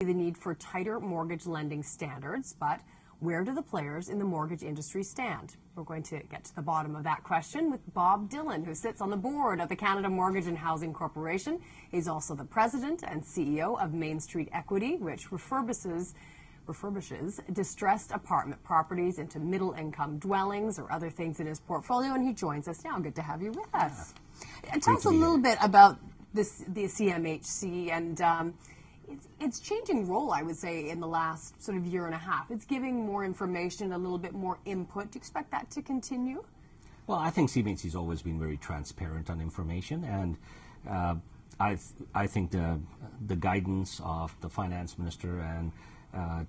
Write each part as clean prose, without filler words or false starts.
The need for tighter mortgage lending standards, but where do the players in the mortgage industry stand? We're going to get to the bottom of that question with Bob Dhillon, who sits on the board of the Canada Mortgage and Housing Corporation. He's also the president and CEO of Main Street Equity, which refurbishes distressed apartment properties into middle-income dwellings or other things in his portfolio, and he joins us now. Good to have you with us. Tell us a little bit about the CMHC and its changing role, I would say, in the last sort of year and a half. It's giving more information, a little bit more input. Do you expect that to continue? Well, I think CMHC has always been very transparent on information, and I think the guidance of the finance minister and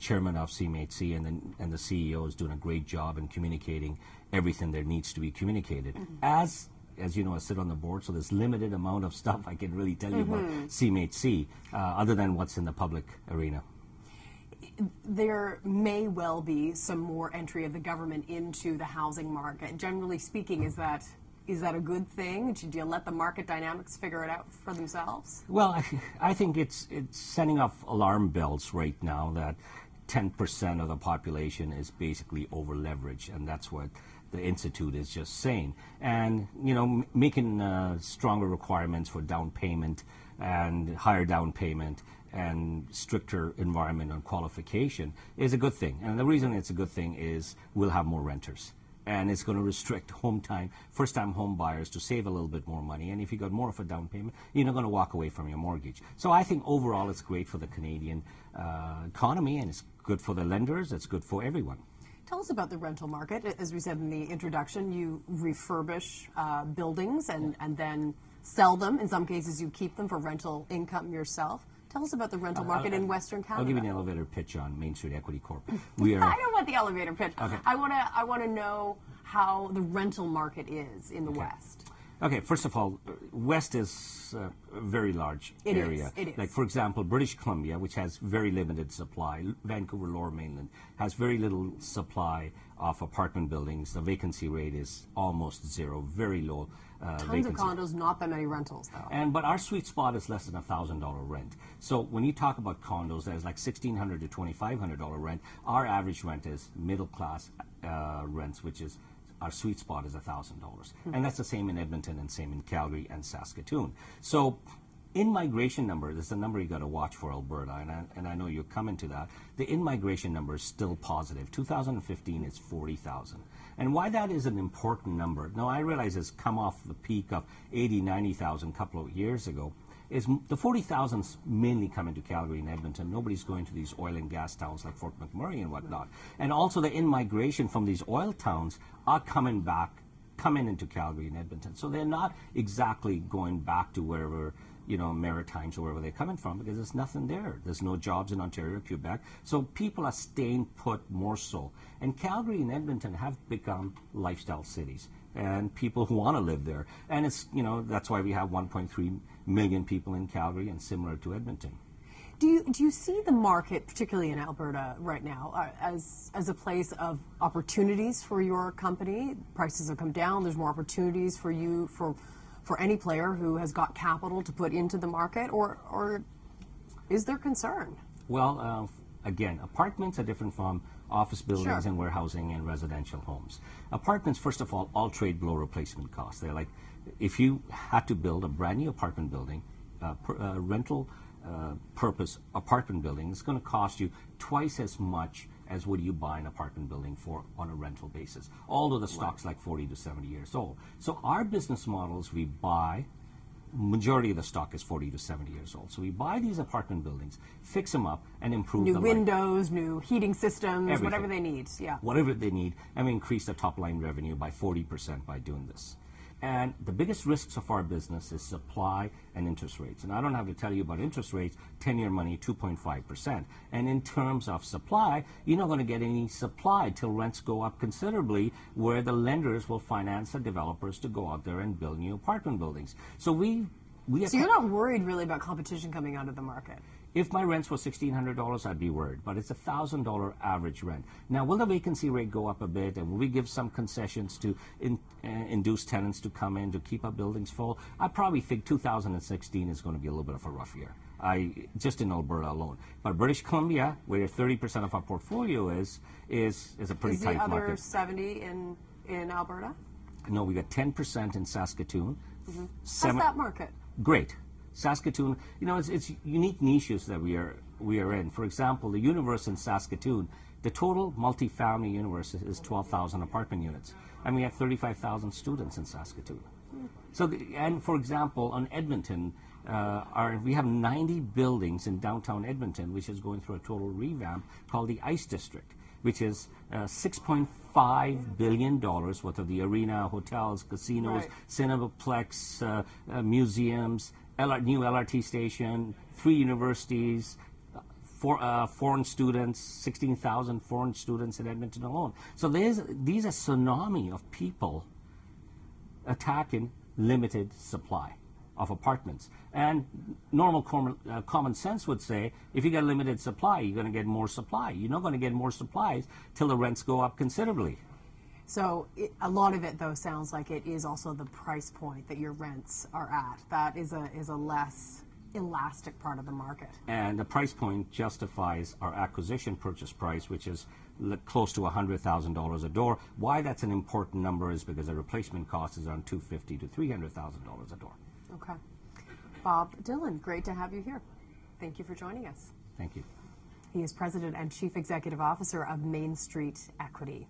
chairman of CMHC and the CEO is doing a great job in communicating everything that needs to be communicated. As you know, I sit on the board, so there's limited amount of stuff I can really tell you about CMHC, other than what's in the public arena. There may well be some more entry of the government into the housing market. Generally speaking, is that a good thing? Should you let the market dynamics figure it out for themselves? Well, I think it's sending off alarm bells right now that 10% of the population is basically over-leveraged, and that's what the Institute is just saying. And, you know, making stronger requirements for down payment and higher down payment and stricter environment on qualification is a good thing. And the reason it's a good thing is we'll have more renters. And it's going to restrict first-time home buyers to save a little bit more money. And if you got more of a down payment, you're not going to walk away from your mortgage. So I think overall it's great for the Canadian economy, and it's good for the lenders. It's good for everyone. Tell us about the rental market. As we said in the introduction, you refurbish buildings and then sell them. In some cases, you keep them for rental income yourself. Tell us about the rental market in Western Canada. I'll give you an elevator pitch on Main Street Equity Corp. I don't want the elevator pitch. Okay. I want to know how the rental market is in the West. Okay, first of all, West is a very large area. It is. Like, for example, British Columbia, which has very limited supply. Vancouver Lower Mainland has very little supply of apartment buildings. The vacancy rate is almost zero, very low Tons of condos, not that many rentals, though. But our sweet spot is less than $1,000 rent. So when you talk about condos, there's like $1,600 to $2,500 rent. Our average rent is middle-class rents, which is our sweet spot is $1,000. And that's the same in Edmonton and same in Calgary and Saskatoon. So in-migration number is the number you got to watch for Alberta, and I know you're coming to that. The in-migration number is still positive. 2015 is 40,000. And why that is an important number, now I realize it's come off the peak of 80, 90,000 a couple of years ago, is the 40,000's mainly coming to Calgary and Edmonton. Nobody's going to these oil and gas towns like Fort McMurray and whatnot. And also the in-migration from these oil towns are coming into Calgary and Edmonton. So they're not exactly going back to wherever, you know, Maritimes or wherever they're coming from, because there's nothing there. There's no jobs in Ontario, Quebec. So people are staying put more so. And Calgary and Edmonton have become lifestyle cities, and people who want to live there. And it's, you know, that's why we have 1.3 million people in Calgary, and similar to Edmonton. Do you see the market, particularly in Alberta right now, as a place of opportunities for your company? Prices have come down. There's more opportunities for you, for any player who has got capital to put into the market, or is there concern? Well, again, apartments are different from office buildings and warehousing and residential homes. Apartments, first of all trade below replacement costs. They're like, if you had to build a brand new apartment building, rental purpose apartment building, it's going to cost you twice as much as would you buy an apartment building for on a rental basis, although the stock's like 40 to 70 years old. So our business models, we buy, majority of the stock is 40 to 70 years old. So we buy these apartment buildings, fix them up, and improve new windows, new heating systems, everything. Whatever they need. Yeah. Whatever they need, and we increase the top line revenue by 40% by doing this. And the biggest risks of our business is supply and interest rates. And I don't have to tell you about interest rates, 10-year money, 2.5%. And in terms of supply, you're not going to get any supply till rents go up considerably, where the lenders will finance the developers to go out there and build new apartment buildings. So So you're not worried really about competition coming out of the market? If my rents were $1,600, I'd be worried, but it's $1,000 average rent. Now, will the vacancy rate go up a bit, and will we give some concessions to induce tenants to come in to keep our buildings full? I probably think 2016 is going to be a little bit of a rough year. just in Alberta alone. But British Columbia, where 30% of our portfolio is a pretty Is tight the other market. 70 in Alberta? No, we got 10% in Saskatoon. How's that market? Great. Saskatoon, it's unique niches that we are in. For example, the universe in Saskatoon, the total multifamily universe is 12,000 apartment units, and we have 35,000 students in Saskatoon. So, and for example, on Edmonton, we have 90 buildings in downtown Edmonton, which is going through a total revamp called the Ice District, which is $6.5 billion worth of the arena, hotels, casinos, Right. Cinemaplex, museums, new LRT station, 3 universities, foreign students, 16,000 foreign students in Edmonton alone. So these are tsunami of people attacking limited supply of apartments. And normal common sense would say, if you get limited supply, you're going to get more supply. You're not going to get more supplies till the rents go up considerably. So a lot of it, though, sounds like it is also the price point that your rents are at. That is a less elastic part of the market. And the price point justifies our acquisition purchase price, which is close to $100,000 a door. Why that's an important number is because the replacement cost is around $250,000 to $300,000 a door. Okay. Bob Dhillon, great to have you here. Thank you for joining us. Thank you. He is President and Chief Executive Officer of Main Street Equity.